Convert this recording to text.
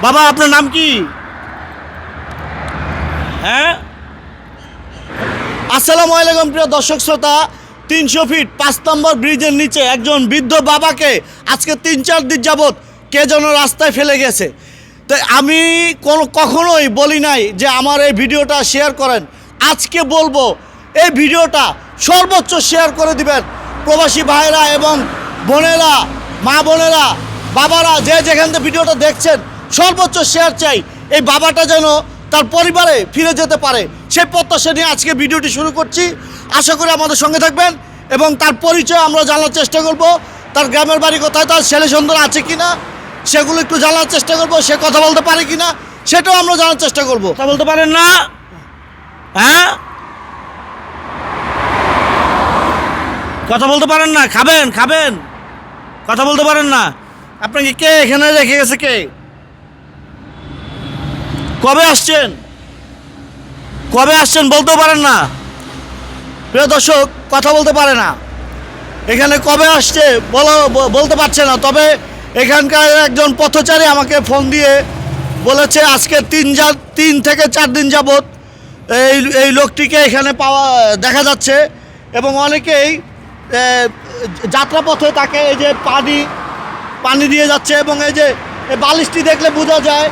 বাবা আপনার নাম কি? হ্যাঁ, আসসালামু আলাইকুম প্রিয় দর্শক শ্রোতা। 300 ফিট 5 নম্বর ব্রিজের নিচে একজন বৃদ্ধ বাবাকে আজকে 3-4 দিন যাবৎ কে যেন রাস্তায় ফেলে গেছে। তো আমি কখনোই বলি নাই যে আমার এই ভিডিওটা শেয়ার করেন। আজকে বলবো এই ভিডিওটা সর্বোচ্চ শেয়ার করে দিবেন প্রবাসী ভাইরা এবং বোনেরা, মা বোনেরা, বাবারা, যে যেখান থেকে ভিডিওটা দেখছেন সর্বোচ্চ শেয়ার চাই। এই বাবাটা যেন তার পরিবারে ফিরে যেতে পারে সেই প্রত্যাশা নিয়ে আজকে ভিডিওটি শুরু করছি। আশা করি আমাদের সঙ্গে থাকবেন এবং তার পরিচয় আমরা জানার চেষ্টা করব। তার গ্রামের বাড়ি কোথায়, তার ছেলে সন্তান আছে কিনা সেগুলো একটু জানার চেষ্টা করব। সে কথা বলতে পারে কিনা সেটাও আমরা জানার চেষ্টা করব। কথা বলতে পারেন না? হ্যাঁ, কথা বলতে পারেন না? খাবেন খাবেন, কথা বলতে পারেন না? আপনাকে কে এখানে রেখে গেছে? কে? কবে আসছেন? কবে আসছেন বলতেও পারেন না? প্রিয় দর্শক, কথা বলতে পারে না। এখানে কবে আসছে বলতে পারছে না। তবে এখানকার একজন পথচারী আমাকে ফোন দিয়ে বলেছে আজকে 3 থেকে 4 দিন যাবৎ এই লোকটিকে এখানে দেখা যাচ্ছে এবং অনেকেই যাত্রাপথে তাকে এই যে পানি দিয়ে যাচ্ছে এবং এই যে বালিশটি দেখলে বোঝা যায়